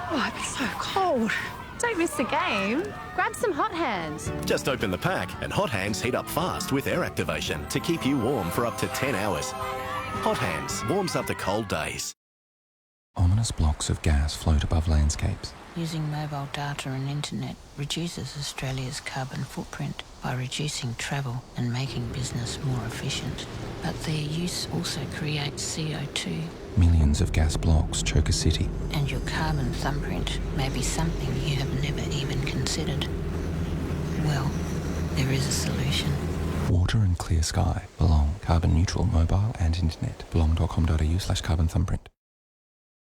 Oh, it's so cold. Don't miss the game. Grab some Hot Hands. Just open the pack and Hot Hands heat up fast with air activation to keep you warm for up to 10 hours. Hot Hands warms up the cold days. Ominous blocks of gas float above landscapes. Using mobile data and internet reduces Australia's carbon footprint by reducing travel and making business more efficient. But their use also creates CO2. Millions of gas blocks choke a city. And your carbon thumbprint may be something you have never even considered. Well, there is a solution. Water and clear sky. Belong. Carbon neutral mobile and internet. Belong.com.au/carbon thumbprint.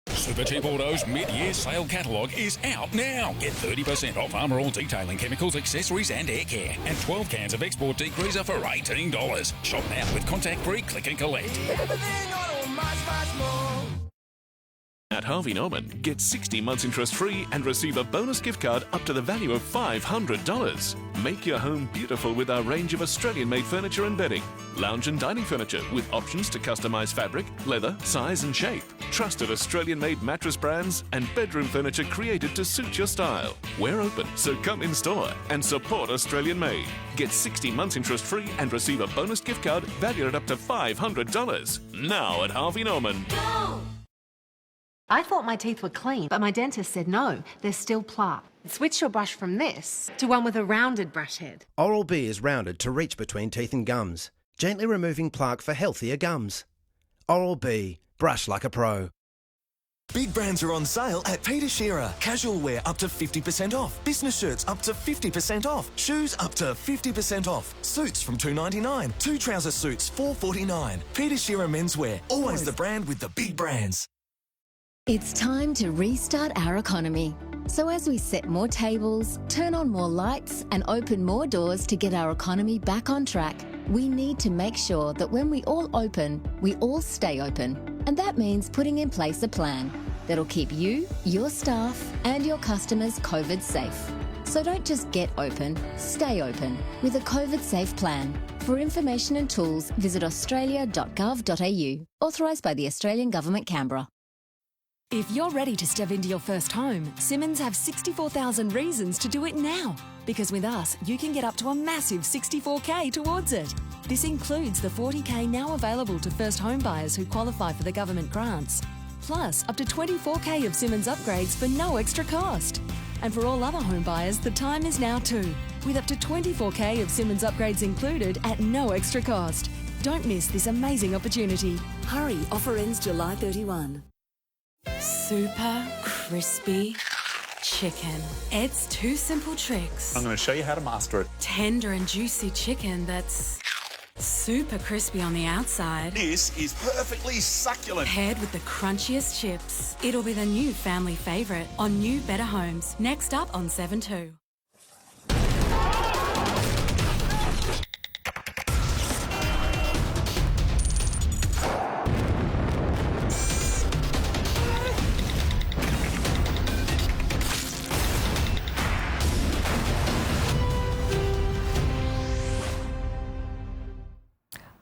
Super Cheap Auto's mid-year sale catalogue is out now. Get 30% off Armour All detailing chemicals, accessories and air care. And 12 cans of export degreaser for $18. Shop now with contact-free click and collect. At Harvey Norman, get 60 months interest free and receive a bonus gift card up to the value of $500. Make your home beautiful with our range of Australian-made furniture and bedding. Lounge and dining furniture with options to customise fabric, leather, size and shape. Trusted Australian-made mattress brands and bedroom furniture created to suit your style. We're open, so come in store and support Australian-made. Get 60 months interest free and receive a bonus gift card valued at up to $500. Now at Harvey Norman. No! I thought my teeth were clean, but my dentist said no, there's still plaque. Switch your brush from this to one with a rounded brush head. Oral-B is rounded to reach between teeth and gums, gently removing plaque for healthier gums. Oral-B, brush like a pro. Big brands are on sale at Peter Shearer. Casual wear up to 50% off. Business shirts up to 50% off. Shoes up to 50% off. Suits from $2.99. 2 trouser suits $4.49. Peter Shearer Menswear. Always the brand with the big brands. It's time to restart our economy. So as we set more tables, turn on more lights and open more doors to get our economy back on track, we need to make sure that when we all open, we all stay open. And that means putting in place a plan that'll keep you, your staff and your customers COVID safe. So don't just get open, stay open with a COVID safe plan. For information and tools, visit australia.gov.au. Authorised by the Australian Government, Canberra. If you're ready to step into your first home, Simmons have 64,000 reasons to do it now. Because with us, you can get up to a massive $64K towards it. This includes the $40K now available to first home buyers who qualify for the government grants. Plus, up to $24K of Simmons upgrades for no extra cost. And for all other home buyers, the time is now too, with up to $24K of Simmons upgrades included at no extra cost. Don't miss this amazing opportunity. Hurry, offer ends July 31. Super crispy chicken. It's 2 simple tricks. I'm going to show you how to master it. Tender and juicy chicken that's super crispy on the outside. This is perfectly succulent. Paired with the crunchiest chips. It'll be the new family favourite on new Better Homes. Next up on 7/2.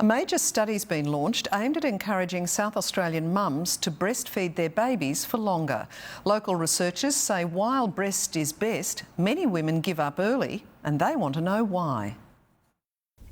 A major study's been launched aimed at encouraging South Australian mums to breastfeed their babies for longer. Local researchers say while breast is best, many women give up early and they want to know why.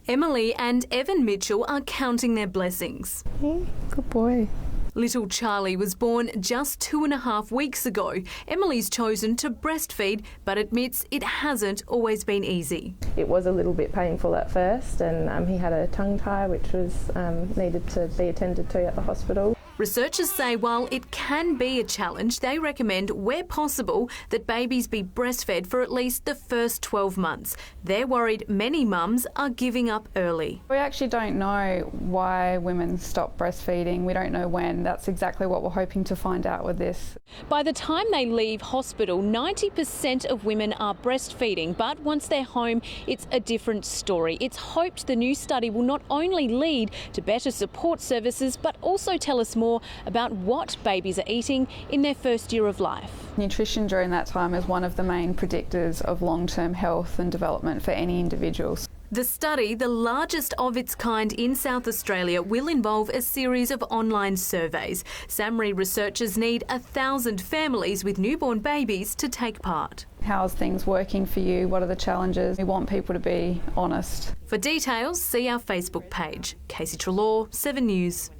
Emily and Evan Mitchell are counting their blessings. Good boy. Little Charlie was born just 2.5 weeks ago. Emily's chosen to breastfeed, but admits it hasn't always been easy. It was a little bit painful at first, and he had a tongue tie which was needed to be attended to at the hospital. Researchers say while it can be a challenge, they recommend, where possible, that babies be breastfed for at least the first 12 months. They're worried many mums are giving up early. We actually don't know why women stop breastfeeding. We don't know when. That's exactly what we're hoping to find out with this. By the time they leave hospital, 90% of women are breastfeeding, but once they're home, it's a different story. It's hoped the new study will not only lead to better support services, but also tell us more about what babies are eating in their first year of life. Nutrition during that time is one of the main predictors of long-term health and development for any individuals. The study, the largest of its kind in South Australia, will involve a series of online surveys. SAMRI researchers need 1,000 families with newborn babies to take part. How's things working for you? What are the challenges? We want people to be honest. For details, see our Facebook page. Casey Trelaw, 7 News.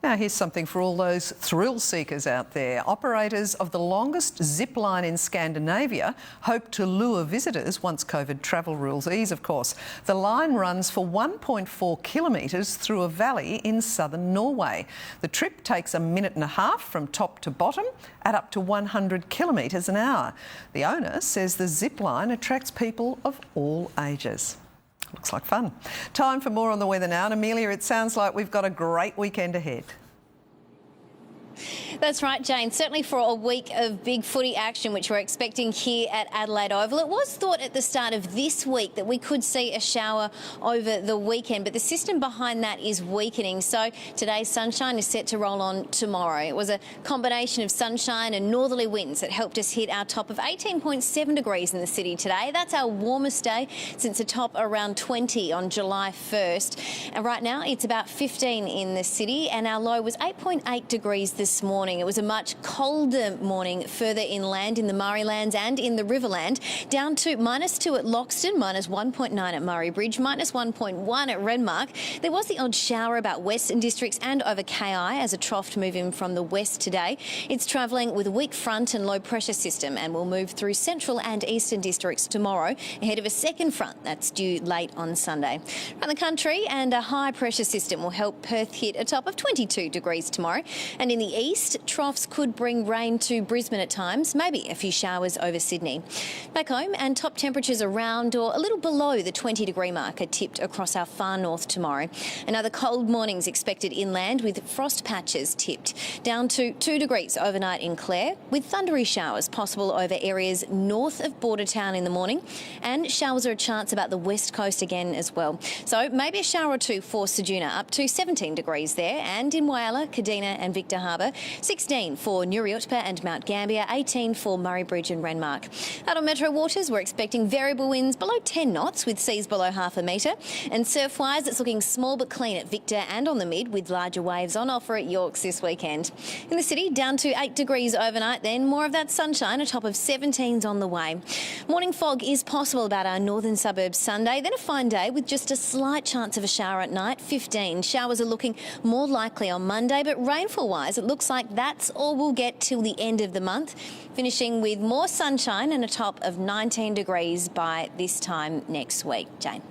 Now here's something for all those thrill seekers out there. Operators of the longest zipline in Scandinavia hope to lure visitors once COVID travel rules ease, of course. The line runs for 1.4 kilometres through a valley in southern Norway. The trip takes a minute and a half from top to bottom at up to 100 kilometres an hour. The owner says the zipline attracts people of all ages. Looks like fun. Time for more on the weather now. And Amelia, it sounds like we've got a great weekend ahead. That's right, Jane. Certainly for a week of big footy action, which we're expecting here at Adelaide Oval. It was thought at the start of this week that we could see a shower over the weekend, but the system behind that is weakening. So today's sunshine is set to roll on tomorrow. It was a combination of sunshine and northerly winds that helped us hit our top of 18.7 degrees in the city today. That's our warmest day since a top around 20 on July 1st. And right now it's about 15 in the city, and our low was 8.8 degrees this morning. It was a much colder morning further inland in the Murraylands and in the Riverland, down to -2 at Loxton, -1.9 at Murray Bridge, -1.1 at Renmark. There was the odd shower about western districts and over KI as a trough to move in from the west today. It's travelling with a weak front and low pressure system and will move through central and eastern districts tomorrow ahead of a second front that's due late on Sunday. Around the country, and a high pressure system will help Perth hit a top of 22 degrees tomorrow. And in the east, troughs could bring rain to Brisbane at times, maybe a few showers over Sydney. Back home, and top temperatures around or a little below the 20-degree mark are tipped across our far north tomorrow. Another cold morning's expected inland with frost patches tipped down to 2 degrees overnight in Clare, with thundery showers possible over areas north of Bordertown in the morning, and showers are a chance about the west coast again as well. So maybe a shower or two for Ceduna, up to 17 degrees there, and in Whyalla, Kadina and Victor Harbour, 16 for Nuriutpa and Mount Gambier, 18 for Murray Bridge and Renmark. Out on Metro Waters, we're expecting variable winds below 10 knots with seas below half a metre, and surf-wise it's looking small but clean at Victor and on the mid, with larger waves on offer at Yorks this weekend. In the city, down to 8 degrees overnight, then more of that sunshine, a top of 17's on the way. Morning fog is possible about our northern suburbs Sunday, then a fine day with just a slight chance of a shower at night, 15. Showers are looking more likely on Monday, but rainfall-wise, it looks like that's all we'll get till the end of the month, finishing with more sunshine and a top of 19 degrees by this time next week. Jane.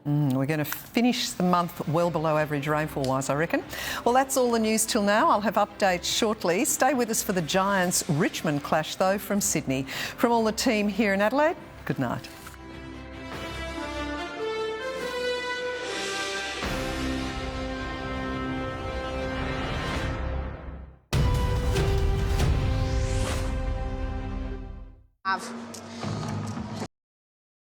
We're going to finish the month well below average rainfall-wise, I reckon. Well, that's all the news till now. I'll have updates shortly. Stay with us for the Giants-Richmond clash, though, from Sydney. From all the team here in Adelaide, good night.